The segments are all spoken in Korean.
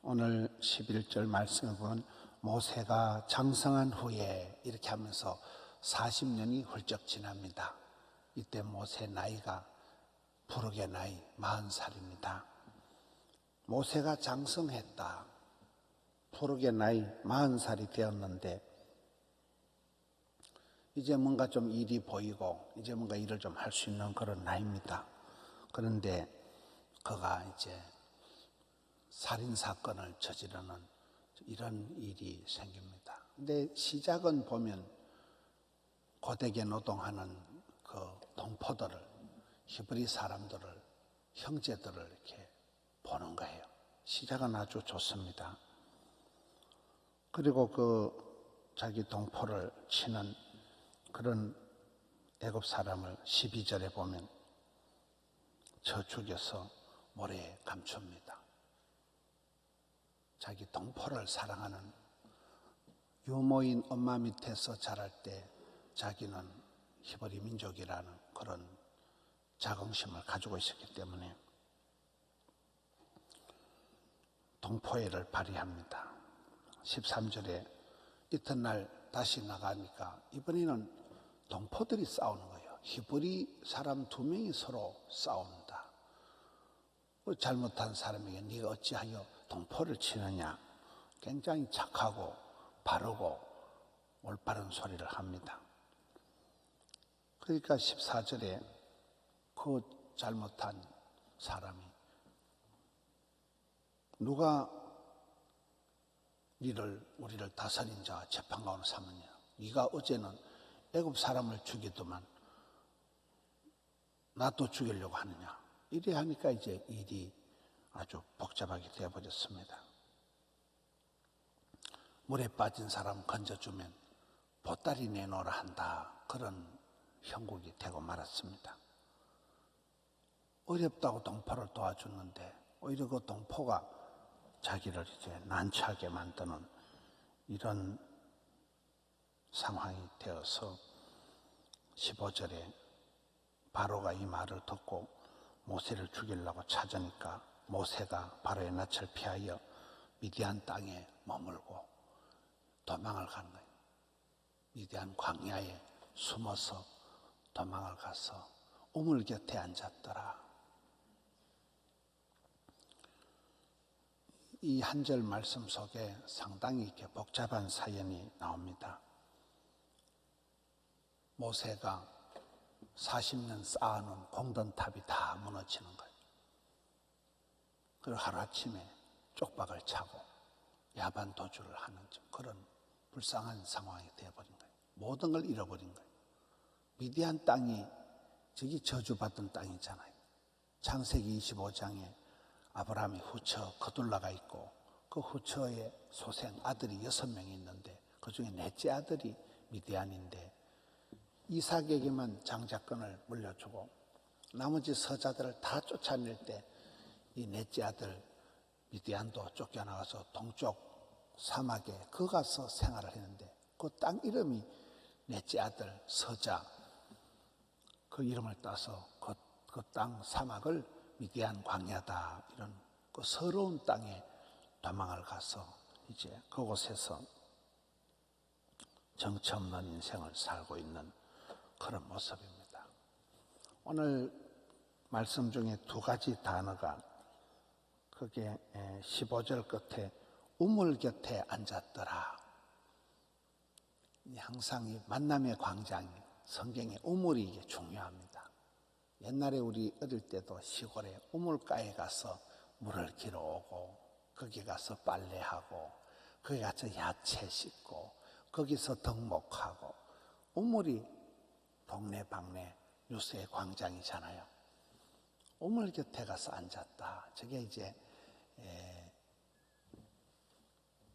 오늘 11절 말씀을 보면 모세가 장성한 후에 이렇게 하면서 40년이 훌쩍 지납니다. 이때 모세 나이가 부르게 나이 40살입니다. 모세가 장성했다. 부르게 나이 40살이 되었는데 이제 뭔가 좀 일이 보이고 이제 뭔가 일을 좀 할 수 있는 그런 나이입니다. 그런데 그가 이제 살인사건을 저지르는 이런 일이 생깁니다. 근데 시작은 보면 고되게 노동하는 그 동포들을, 히브리 사람들을, 형제들을 이렇게 보는 거예요. 시작은 아주 좋습니다. 그리고 그 자기 동포를 치는 그런 애굽 사람을 12절에 보면 저 죽여서 모래에 감춥니다. 자기 동포를 사랑하는 유모인 엄마 밑에서 자랄 때 자기는 히브리 민족이라는 그런 자긍심을 가지고 있었기 때문에 동포애를 발휘합니다. 13절에 이튿날 다시 나가니까 이번에는 동포들이 싸우는 거예요. 히브리 사람 2명이 서로 싸운다. 잘못한 사람에게 네가 어찌하여 동포를 치느냐. 굉장히 착하고 바르고 올바른 소리를 합니다. 그러니까 14절에 그 잘못한 사람이 누가 우리를 다스린 자 재판관으로 삼느냐. 네가 어제는 애굽 사람을 죽이더만 나도 죽이려고 하느냐. 이래 하니까 이제 일이 아주 복잡하게 되어버렸습니다. 물에 빠진 사람 건져주면 보따리 내놓으라 한다. 그런 형국이 되고 말았습니다. 어렵다고 동포를 도와주는데 오히려 그 동포가 자기를 이제 난처하게 만드는 이런 상황이 되어서 15절에 바로가 이 말을 듣고 모세를 죽이려고 찾으니까 모세가 바로의 낯을 피하여 미디안 땅에 머물고 도망을 간 거예요. 미디안 광야에 숨어서 도망을 가서 우물 곁에 앉았더라. 이 한 절 말씀 속에 상당히 이렇게 복잡한 사연이 나옵니다. 모세가 40년 쌓아놓은 공든탑이 다 무너지는 거예요. 그리고 하루아침에 쪽박을 차고 야반 도주를 하는 그런 불쌍한 상황이 되어버린 거예요. 모든 걸 잃어버린 거예요. 미디안 땅이 저기 저주받던 땅이잖아요. 창세기 25장에 아브라함의 후처 그둘라가 있고 그 후처의 소생 아들이 6명이 있는데 그중에 넷째 아들이 미디안인데 이삭에게만 장자권을 물려주고 나머지 서자들을 다 쫓아낼 때 이 넷째 아들 미디안도 쫓겨나가서 동쪽 사막에 그 가서 생활을 했는데 그 땅 이름이 넷째 아들 서자 그 이름을 따서 그 땅 사막을 미디안 광야다 이런 그 서러운 땅에 도망을 가서 이제 그곳에서 정처 없는 인생을 살고 있는 그런 모습입니다. 오늘 말씀 중에 2가지 단어가 그게 15절 끝에 우물 곁에 앉았더라. 항상 이 만남의 광장, 성경에 우물이 이게 중요합니다. 옛날에 우리 어릴 때도 시골에 우물가에 가서 물을 길어오고 거기 가서 빨래하고 거기 가서 야채 씻고 거기서 덕목하고 우물이 동네방네 뉴스의 광장이잖아요. 우물 곁에 가서 앉았다. 저게 이제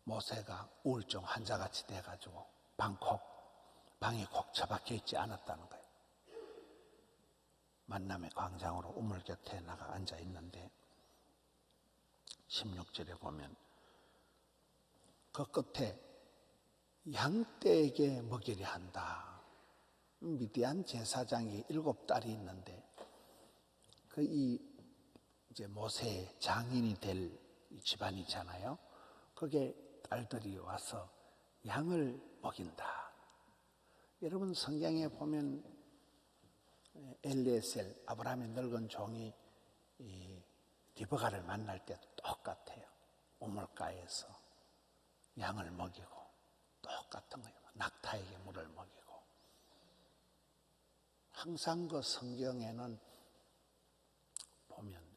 모세가 우울증 환자같이 돼가지고 방에 콕 처박혀 있지 않았다는 거예요. 만남의 광장으로 우물 곁에 나가 앉아 있는데 16절에 보면 그 끝에 양떼에게 먹이려 한다. 미디안 제사장이 7딸이 있는데 이제 모세의 장인이 될 집안이잖아요. 거기에 딸들이 와서 양을 먹인다. 여러분 성경에 보면 엘리에셀, 아브라함의 늙은 종이 이 리브가를 만날 때도 똑같아요. 우물가에서 양을 먹이고 똑같은 거예요. 낙타에게 물을 먹이고. 항상 그 성경에는 보면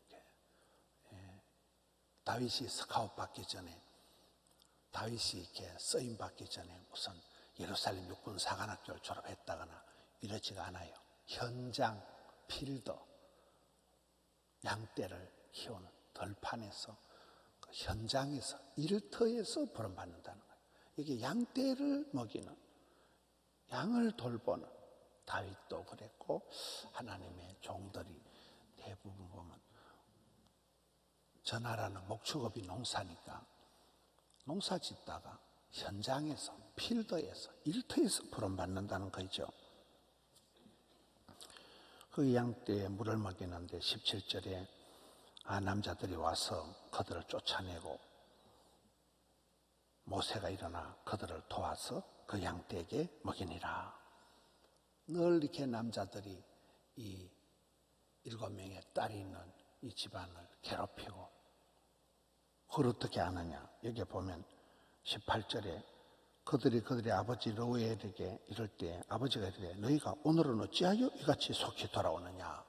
다윗이 스카웃 받기 전에, 다윗이 이렇게 쓰임 받기 전에 우선 예루살렘 육군 사관학교를 졸업했다거나 이러지가 않아요. 현장, 필드, 양떼를 키우는 들판에서, 그 현장에서, 일터에서 버림받는다는 거예요. 이게 양떼를 먹이는, 양을 돌보는, 다윗도 그랬고 하나님의 종들이 대부분 보면 저 나라는 목축업이 농사니까 농사 짓다가 현장에서, 필드에서, 일터에서 버림받는다는 거죠. 그 양떼에 물을 먹이는데 17절에 남자들이 와서 그들을 쫓아내고 모세가 일어나 그들을 도와서 그 양떼에게 먹이니라. 늘 이렇게 남자들이 이 7명의 딸이 있는 이 집안을 괴롭히고, 그걸 어떻게 아느냐. 여기 보면 18절에 그들이 아버지 르우엘에게 이럴 때 아버지가 이르되 너희가 오늘은 어찌하여 이같이 속히 돌아오느냐.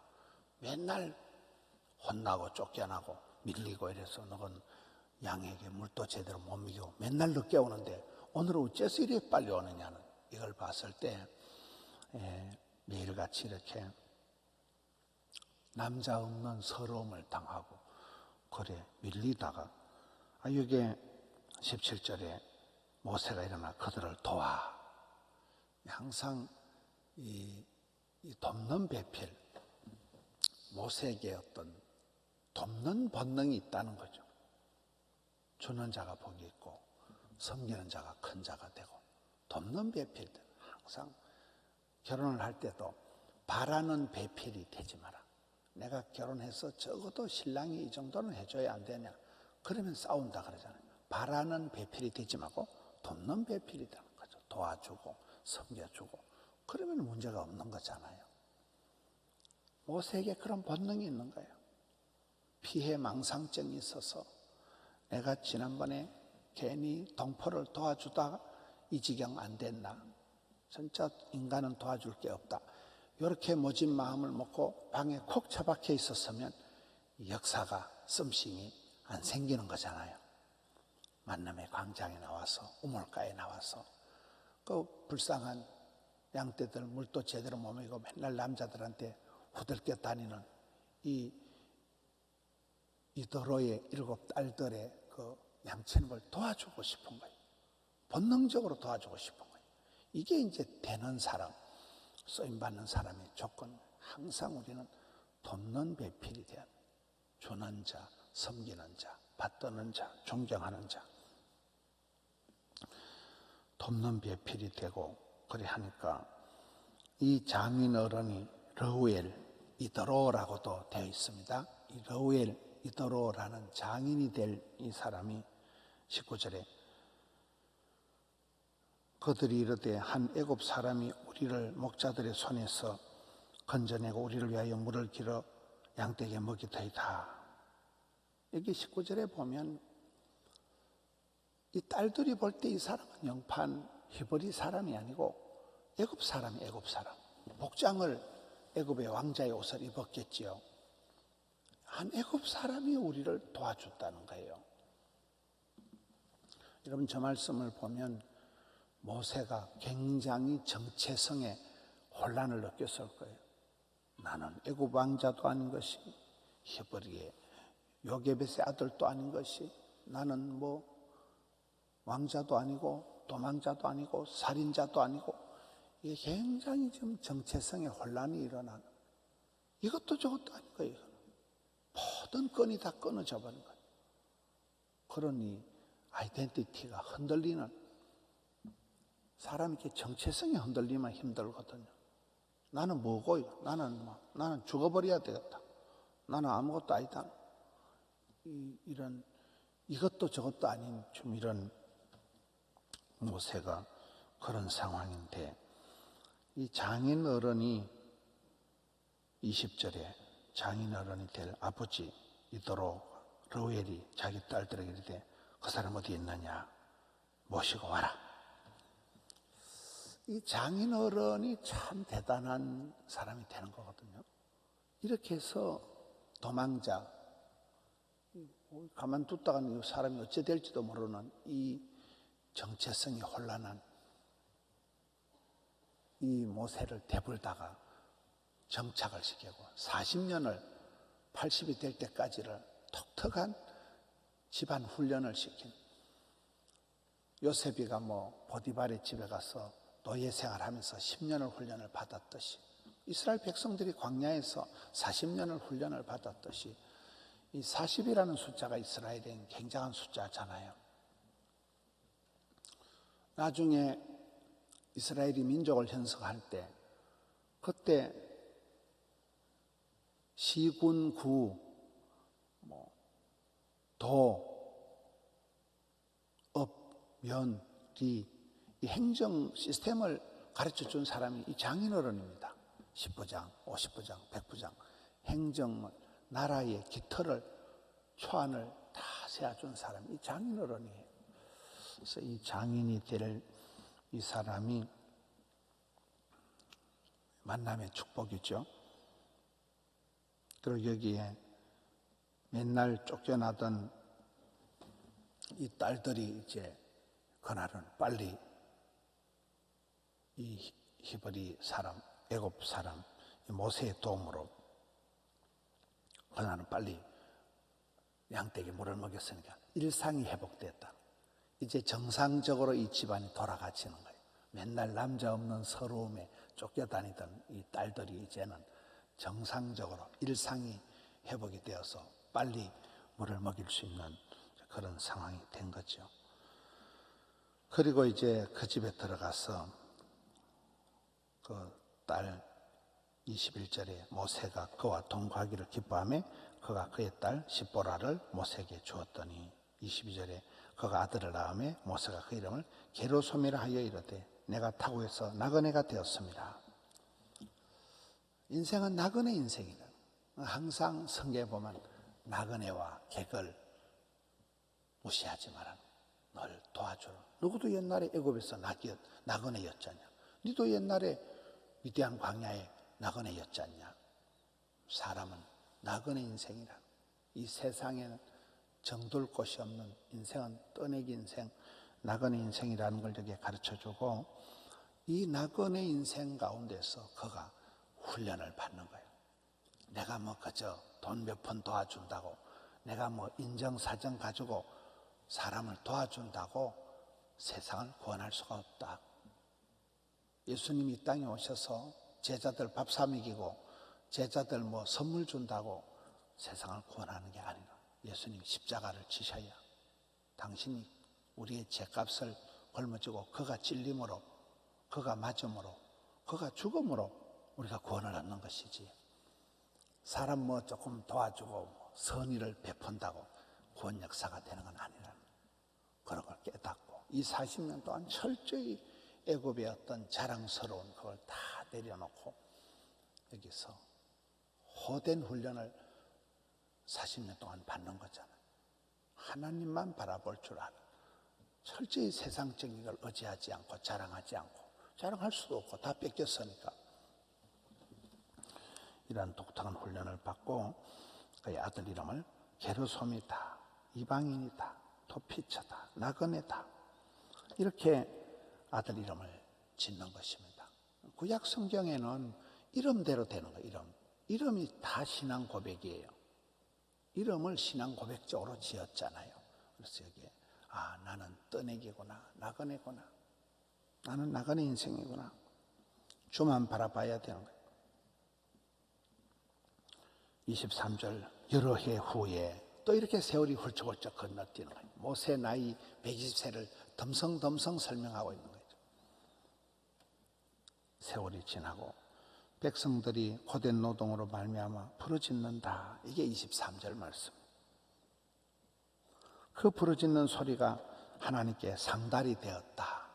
맨날 혼나고 쫓겨나고 밀리고 이래서 너는 양에게 물도 제대로 못 먹이고 맨날 늦게 오는데 오늘은 어째서 이렇게 빨리 오느냐는, 이걸 봤을 때 매일같이 이렇게 남자 없는 서러움을 당하고 그래 밀리다가 여기 17절에 모세가 일어나 그들을 도와. 항상 이 돕는 배필, 모세에게 어떤 돕는 본능이 있다는 거죠. 주는 자가 복이 있고 섬기는 자가 큰 자가 되고, 돕는 배필들. 항상 결혼을 할 때도 바라는 배필이 되지 마라. 내가 결혼해서 적어도 신랑이 이 정도는 해줘야 안 되냐, 그러면 싸운다 그러잖아요. 바라는 배필이 되지 말고 돕는 배필이 되는 거죠. 도와주고 섬겨주고, 그러면 문제가 없는 거잖아요. 모세에게 그런 본능이 있는 거예요. 피해 망상증이 있어서 내가 지난번에 괜히 동포를 도와주다가 이 지경 안 됐나, 진짜 인간은 도와줄 게 없다, 이렇게 모진 마음을 먹고 방에 콕 처박혀 있었으면 역사가, 썸씽이 안 생기는 거잖아요. 만남의 광장에 나와서, 우물가에 나와서 그 불쌍한 양떼들 물도 제대로 못 먹이고 맨날 남자들한테 후들겨 다니는 이 더러의 7 딸들의 그 양치는 걸 도와주고 싶은 거예요. 본능적으로 도와주고 싶은 거예요. 이게 이제 되는 사람, 쓰임받는 사람의 조건. 항상 우리는 돕는 배필이 돼야 돼요. 주는 자, 섬기는 자, 받드는 자, 존경하는 자, 돕는 배필이 되고. 그래 하니까 이 장인 어른이 르우엘 이더로라고도 되어 있습니다. 이 르우엘 이더로라는 장인이 될 이 사람이 19절에 그들이 이르되 한 애굽 사람이 우리를 목자들의 손에서 건져내고 우리를 위하여 물을 길어 양떼에게 먹이더이다. 여기 19절에 보면 이 딸들이 볼 때 이 사람은 영판 히브리 사람이 아니고 애굽 사람이, 애굽 사람. 복장을 애굽의 왕자의 옷을 입었겠지요. 한 애굽 사람이 우리를 도와줬다는 거예요. 여러분, 저 말씀을 보면 모세가 굉장히 정체성에 혼란을 느꼈을 거예요. 나는 애굽 왕자도 아닌 것이, 히브리의 요게벳의 아들도 아닌 것이, 나는 뭐 왕자도 아니고 도망자도 아니고 살인자도 아니고, 이게 굉장히 좀 정체성의 혼란이 일어나는, 이것도 저것도 아닌 거예요. 모든 끈이 다 끊어져 버린 거예요. 그러니 아이덴티티가 흔들리는, 사람이 이렇게 정체성이 흔들리면 힘들거든요. 나는 뭐고, 나는 죽어버려야 되겠다, 나는 아무것도 아니다, 이런 이것도 저것도 아닌 좀 이런 모세가 그런 상황인데, 이 장인 어른이 20절에 장인 어른이 될 아버지이도록 르우엘이 자기 딸들에게 이르되 그 사람 어디 있느냐 모시고 와라. 이 장인 어른이 참 대단한 사람이 되는 거거든요. 이렇게 해서 도망자, 가만뒀다가 사람이 어찌 될지도 모르는 이 정체성이 혼란한 이 모세를 대불다가 정착을 시키고 40년을 80이 될 때까지를 독특한 집안 훈련을 시킨, 요셉이가 보디발의 집에 가서 노예 생활하면서 10년을 훈련을 받았듯이, 이스라엘 백성들이 광야에서 40년을 훈련을 받았듯이, 이 40이라는 숫자가 이스라엘엔 굉장한 숫자잖아요. 나중에 이스라엘이 민족을 형성할 때, 그때 시군, 구, 도, 업, 면, 리, 이 행정 시스템을 가르쳐 준 사람이 이 장인어른입니다. 10부장, 50부장, 100부장, 행정을, 나라의 깃털을, 초안을 다 세워준 사람이 이 장인어른이에요. 그래서 이 장인이 될 이 사람이 만남의 축복이죠. 그리고 여기에 맨날 쫓겨나던 이 딸들이 이제 그날은 빨리 이 히브리 사람, 애굽 사람, 모세의 도움으로 그날은 빨리 양떼에게 물을 먹였으니까 일상이 회복됐다. 이제 정상적으로 이 집안이 돌아가지는 거예요. 맨날 남자 없는 서러움에 쫓겨다니던 이 딸들이 이제는 정상적으로 일상이 회복이 되어서 빨리 물을 먹일 수 있는 그런 상황이 된 거죠. 그리고 이제 그 집에 들어가서 그 딸 21절에 모세가 그와 동거하기를 기뻐하며 그가 그의 딸 십보라를 모세에게 주었더니 22절에 그가 아들을 낳으며 모세가 그 이름을 게르솜이라 하여 이르되 내가 타국에서 나그네가 되었습니다. 인생은 나그네 인생이다. 항상 성경에 보면 나그네와 객을 무시하지 마라. 널 도와주라. 누구도 옛날에 애굽에서 나그네였잖냐. 너도 옛날에 위대한 광야에 나그네였잖냐. 사람은 나그네 인생이라. 이 세상에는 정돌 곳이 없는 인생은 떠내기 인생, 나그네 인생이라는 걸 여기에 가르쳐주고, 이 나그네 인생 가운데서 그가 훈련을 받는 거예요. 내가 그저 돈 몇 푼 도와준다고, 내가 인정사정 가지고 사람을 도와준다고 세상을 구원할 수가 없다. 예수님이 이 땅에 오셔서 제자들 밥 사 먹이고 제자들 선물 준다고 세상을 구원하는 게 아니라 예수님이 십자가를 지셔야 당신이 우리의 죄값을 걸머쥐고 그가 찔림으로, 그가 맞음으로, 그가 죽음으로 우리가 구원을 얻는 것이지, 사람 조금 도와주고 선의를 베푼다고 구원 역사가 되는 건 아니라는 그런 걸 깨닫고, 이 40년 동안 철저히 애굽의 어떤 자랑스러운 그걸 다 내려놓고 여기서 호된 훈련을 40년 동안 받는 거잖아요. 하나님만 바라볼 줄 아는, 철저히 세상적인 걸 의지하지 않고 자랑하지 않고, 자랑할 수도 없고 다 뺏겼으니까 이런 독특한 훈련을 받고 그의 아들 이름을 게르솜이다, 이방인이다, 토피처다, 나그네다, 이렇게 아들 이름을 짓는 것입니다. 구약 성경에는 이름대로 되는 거예요. 이름이 다 신앙 고백이에요. 이름을 신앙 고백적으로 지었잖아요. 그래서 여기에 나는 떠내기구나, 나그네구나, 나는 나그네 인생이구나, 주만 바라봐야 되는 거예요. 23절, 여러 해 후에 또 이렇게 세월이 훌쩍훌쩍 건너뛰는 거예요. 모세 나이 120세를 덤성덤성 설명하고 있는 거죠. 세월이 지나고 백성들이 고된 노동으로 말미암아 부르짖는다. 이게 23절 말씀. 그 그 부르짖는 소리가 하나님께 상달이 되었다.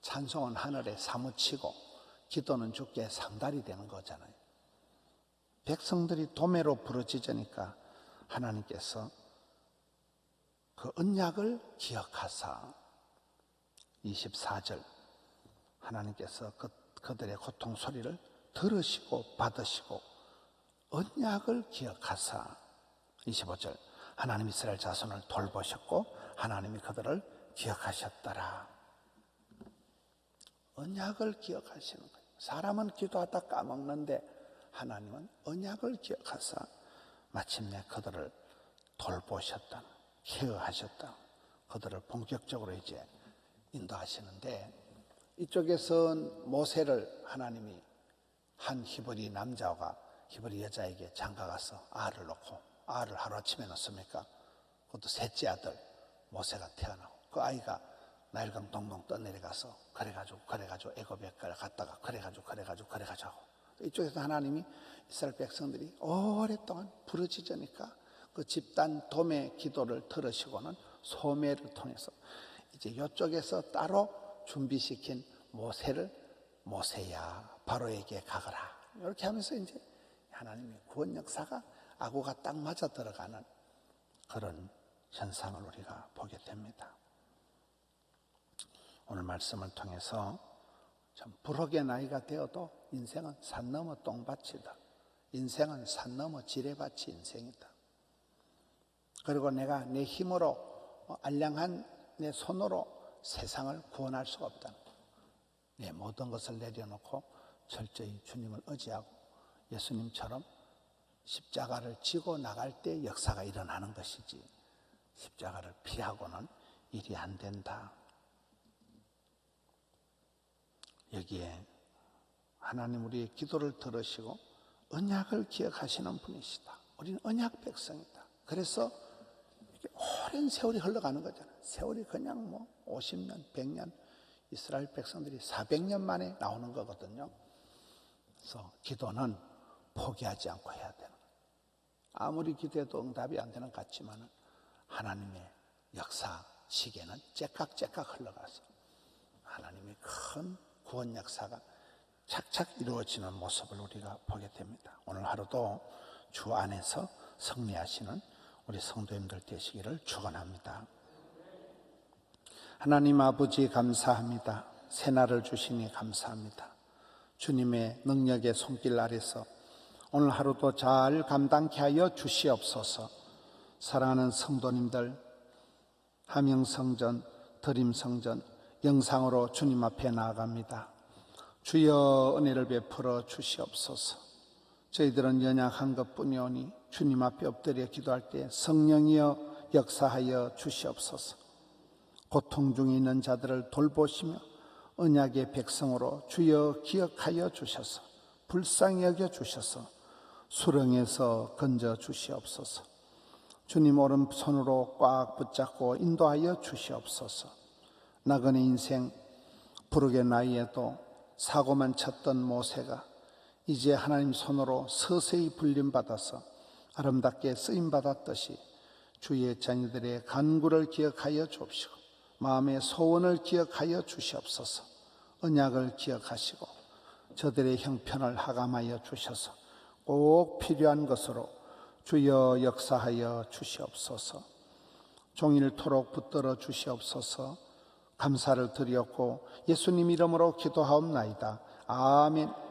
찬송은 하늘에 사무치고 기도는 주께 상달이 되는 거잖아요. 백성들이 도매로 부르짖으니까 하나님께서 그 언약을 기억하사 24절 하나님께서 그들의 고통 소리를 들으시고 받으시고 언약을 기억하사 25절 하나님 이스라엘 자손을 돌보셨고 하나님이 그들을 기억하셨더라. 언약을 기억하시는 거예요. 사람은 기도하다 까먹는데 하나님은 언약을 기억하사 마침내 그들을 돌보셨다, 케어하셨다, 그들을 본격적으로 이제 인도하시는데, 이쪽에선 모세를 하나님이 한 히브리 남자가 히브리 여자에게 장가가서 알을 놓고, 알을 하루아침에 낳습니까? 그것도 셋째 아들 모세가 태어나고, 그 아이가 나일강 동동 떠내려가서 그래가지고 애굽에 갔다가 그래가지고 하고, 이쪽에서 하나님이 이스라엘 백성들이 오랫동안 부르짖으니까 그 집단 도매 기도를 들으시고는 소매를 통해서 이제 이쪽에서 따로 준비시킨 모세를 모세야 바로에게 가거라, 이렇게 하면서 이제 하나님의 구원 역사가 아구가 딱 맞아 들어가는 그런 현상을 우리가 보게 됩니다. 오늘 말씀을 통해서 참 부록의 나이가 되어도 인생은 산 넘어 똥밭이다. 인생은 산 넘어 지뢰밭이 인생이다. 그리고 내가 내 힘으로 알량한 내 손으로 세상을 구원할 수가 없다. 내 모든 것을 내려놓고 철저히 주님을 의지하고 예수님처럼 십자가를 지고 나갈 때 역사가 일어나는 것이지, 십자가를 피하고는 일이 안 된다. 여기에 하나님 우리의 기도를 들으시고 언약을 기억하시는 분이시다. 우리는 언약 백성이다. 그래서 이렇게 오랜 세월이 흘러가는 거잖아요. 세월이 그냥 50년, 100년, 이스라엘 백성들이 400년 만에 나오는 거거든요. 그래서 기도는 포기하지 않고 해야 되는 거예요. 아무리 기도해도 응답이 안 되는 것 같지만 하나님의 역사 시계는 째깍째깍 흘러가서 하나님의 큰 구원 역사가 착착 이루어지는 모습을 우리가 보게 됩니다. 오늘 하루도 주 안에서 승리하시는 우리 성도님들 되시기를 축원합니다. 하나님 아버지 감사합니다. 새날을 주시니 감사합니다. 주님의 능력의 손길 아래서 오늘 하루도 잘 감당케 하여 주시옵소서. 사랑하는 성도님들, 함영성전, 드림성전 영상으로 주님 앞에 나아갑니다. 주여 은혜를 베풀어 주시옵소서. 저희들은 연약한 것뿐이오니 주님 앞에 엎드려 기도할 때 성령이여 역사하여 주시옵소서. 고통 중에 있는 자들을 돌보시며 언약의 백성으로 주여 기억하여 주셔서 불쌍히 여겨 주셔서 수렁에서 건져 주시옵소서. 주님 오른손으로 꽉 붙잡고 인도하여 주시옵소서. 나그네 인생 부르게 나이에도 사고만 쳤던 모세가 이제 하나님 손으로 서서히 불림받아서 아름답게 쓰임받았듯이 주의 자녀들의 간구를 기억하여 주옵시고 마음의 소원을 기억하여 주시옵소서. 언약을 기억하시고 저들의 형편을 하감하여 주셔서 꼭 필요한 것으로 주여 역사하여 주시옵소서. 종일토록 붙들어 주시옵소서. 감사를 드렸고 예수님 이름으로 기도하옵나이다. 아멘.